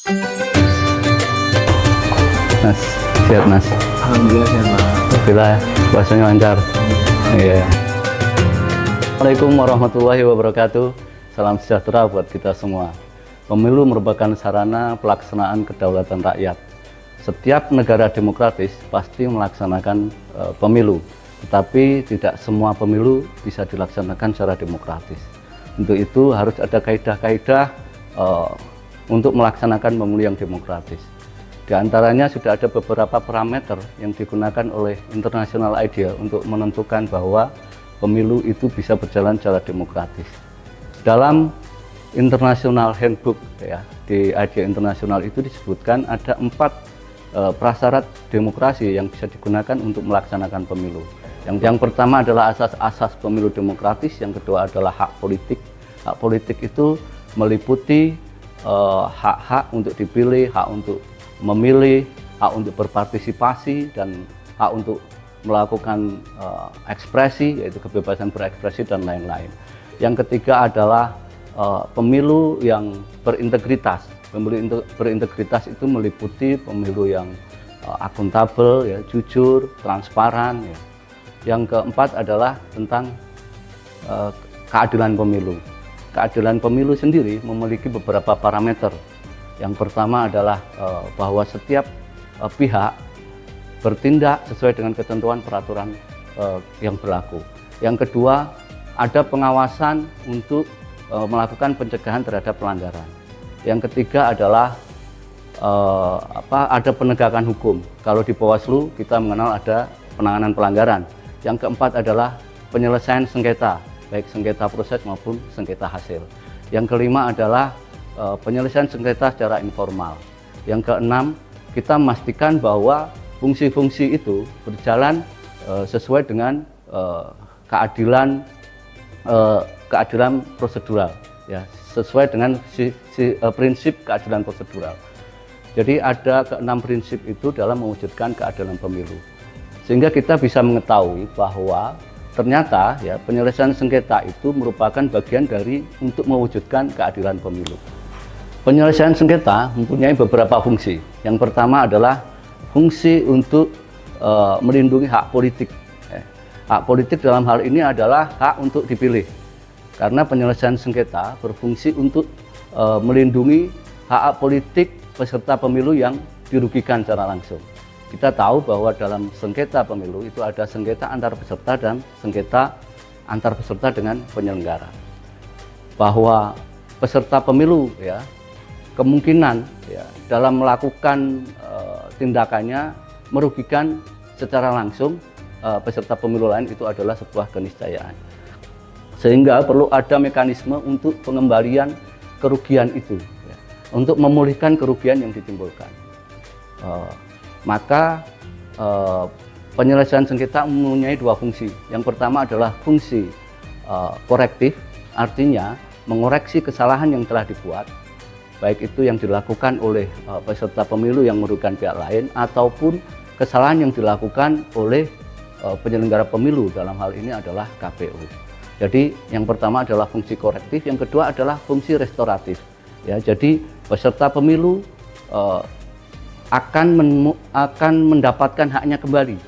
Mas, sehat Mas? Alhamdulillah sehat Pak. Alhamdulillah, puasanya lancar. Iya. Assalamualaikum warahmatullahi wabarakatuh. Salam sejahtera buat kita semua. Pemilu merupakan sarana pelaksanaan kedaulatan rakyat. Setiap negara demokratis pasti melaksanakan pemilu, tetapi tidak semua pemilu bisa dilaksanakan secara demokratis. Untuk itu harus ada kaidah-kaidah untuk melaksanakan pemilu yang demokratis. Di antaranya sudah ada beberapa parameter yang digunakan oleh International IDEA untuk menentukan bahwa pemilu itu bisa berjalan secara demokratis. Dalam International Handbook ya, di IDEA Internasional itu disebutkan ada 4 prasyarat demokrasi yang bisa digunakan untuk melaksanakan pemilu. Yang pertama adalah asas-asas pemilu demokratis, yang kedua adalah hak politik. Hak politik itu meliputi hak-hak untuk dipilih, hak untuk memilih, hak untuk berpartisipasi, dan hak untuk melakukan ekspresi, yaitu kebebasan berekspresi dan lain-lain. Yang ketiga adalah pemilu yang berintegritas. Pemilu berintegritas itu meliputi pemilu yang akuntabel, ya, jujur, transparan. Ya. Yang keempat adalah tentang keadilan pemilu. Keadilan pemilu sendiri memiliki beberapa parameter. Yang pertama adalah bahwa setiap pihak bertindak sesuai dengan ketentuan peraturan yang berlaku. Yang kedua, ada pengawasan untuk melakukan pencegahan terhadap pelanggaran. Yang ketiga adalah ada penegakan hukum. Kalau di Bawaslu kita mengenal ada penanganan pelanggaran. Yang keempat adalah penyelesaian sengketa, baik sengketa proses maupun sengketa hasil. Yang kelima adalah penyelesaian sengketa secara informal. Yang keenam, kita memastikan bahwa fungsi-fungsi itu berjalan sesuai dengan keadilan prosedural, ya, sesuai dengan prinsip keadilan prosedural. Jadi ada keenam prinsip itu dalam mewujudkan keadilan pemilu, sehingga kita bisa mengetahui bahwa ternyata ya penyelesaian sengketa itu merupakan bagian dari untuk mewujudkan keadilan pemilu. Penyelesaian sengketa mempunyai beberapa fungsi. Yang pertama adalah fungsi untuk melindungi hak politik. Hak politik dalam hal ini adalah hak untuk dipilih. Karena penyelesaian sengketa berfungsi untuk melindungi hak politik peserta pemilu yang dirugikan secara langsung. Kita tahu bahwa dalam sengketa pemilu itu ada sengketa antar peserta dan sengketa antar peserta dengan penyelenggara. Bahwa peserta pemilu ya kemungkinan ya dalam melakukan tindakannya merugikan secara langsung peserta pemilu lain, itu adalah sebuah keniscayaan. Sehingga perlu ada mekanisme untuk pengembalian kerugian itu, ya, untuk memulihkan kerugian yang ditimbulkan. Maka penyelesaian sengketa mempunyai dua fungsi. Yang pertama adalah fungsi korektif, artinya mengoreksi kesalahan yang telah dibuat, baik itu yang dilakukan oleh peserta pemilu yang merugikan pihak lain ataupun kesalahan yang dilakukan oleh penyelenggara pemilu, dalam hal ini adalah KPU. Jadi yang pertama adalah fungsi korektif, yang kedua adalah fungsi restoratif. Ya, jadi peserta pemilu akan mendapatkan haknya kembali.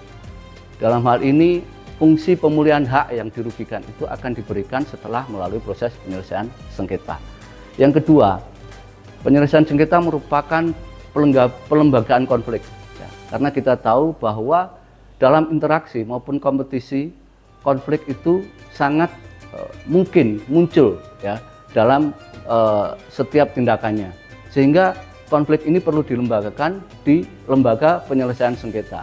Dalam hal ini fungsi pemulihan hak yang dirugikan itu akan diberikan setelah melalui proses penyelesaian sengketa. Yang kedua, penyelesaian sengketa merupakan pelembagaan konflik, ya, karena kita tahu bahwa dalam interaksi maupun kompetisi, konflik itu sangat mungkin muncul ya dalam setiap tindakannya, sehingga konflik ini perlu dilembagakan di lembaga penyelesaian sengketa.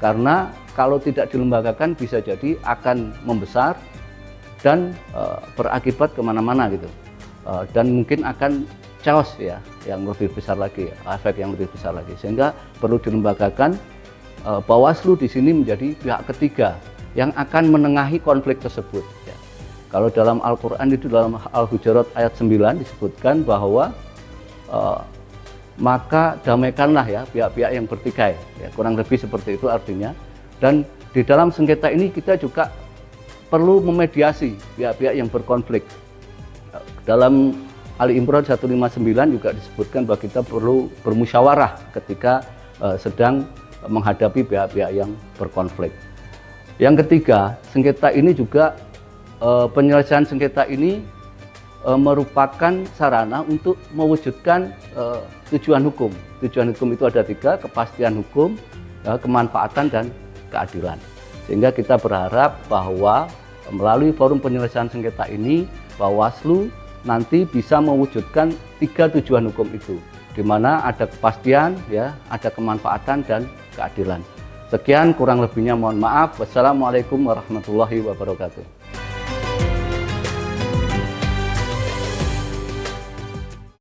Karena kalau tidak dilembagakan bisa jadi akan membesar dan berakibat kemana-mana gitu, dan mungkin akan chaos ya, yang lebih besar lagi, efek yang lebih besar lagi, sehingga perlu dilembagakan. Bawaslu di sini menjadi pihak ketiga yang akan menengahi konflik tersebut. Ya. Kalau dalam Al-Quran itu dalam Al-Hujurat ayat 9 disebutkan bahwa maka damaikanlah ya pihak-pihak yang bertikai. Ya, kurang lebih seperti itu artinya. Dan di dalam sengketa ini kita juga perlu memediasi pihak-pihak yang berkonflik. Dalam Ali Imran 159 juga disebutkan bahwa kita perlu bermusyawarah ketika sedang menghadapi pihak-pihak yang berkonflik. Yang ketiga, sengketa ini juga penyelesaian sengketa ini merupakan sarana untuk mewujudkan tujuan hukum. Tujuan hukum itu ada 3, kepastian hukum, kemanfaatan, dan keadilan. Sehingga kita berharap bahwa melalui forum penyelesaian sengketa ini, Bawaslu nanti bisa mewujudkan 3 tujuan hukum itu, di mana ada kepastian, ya, ada kemanfaatan, dan keadilan. Sekian, kurang lebihnya mohon maaf. Wassalamualaikum warahmatullahi wabarakatuh.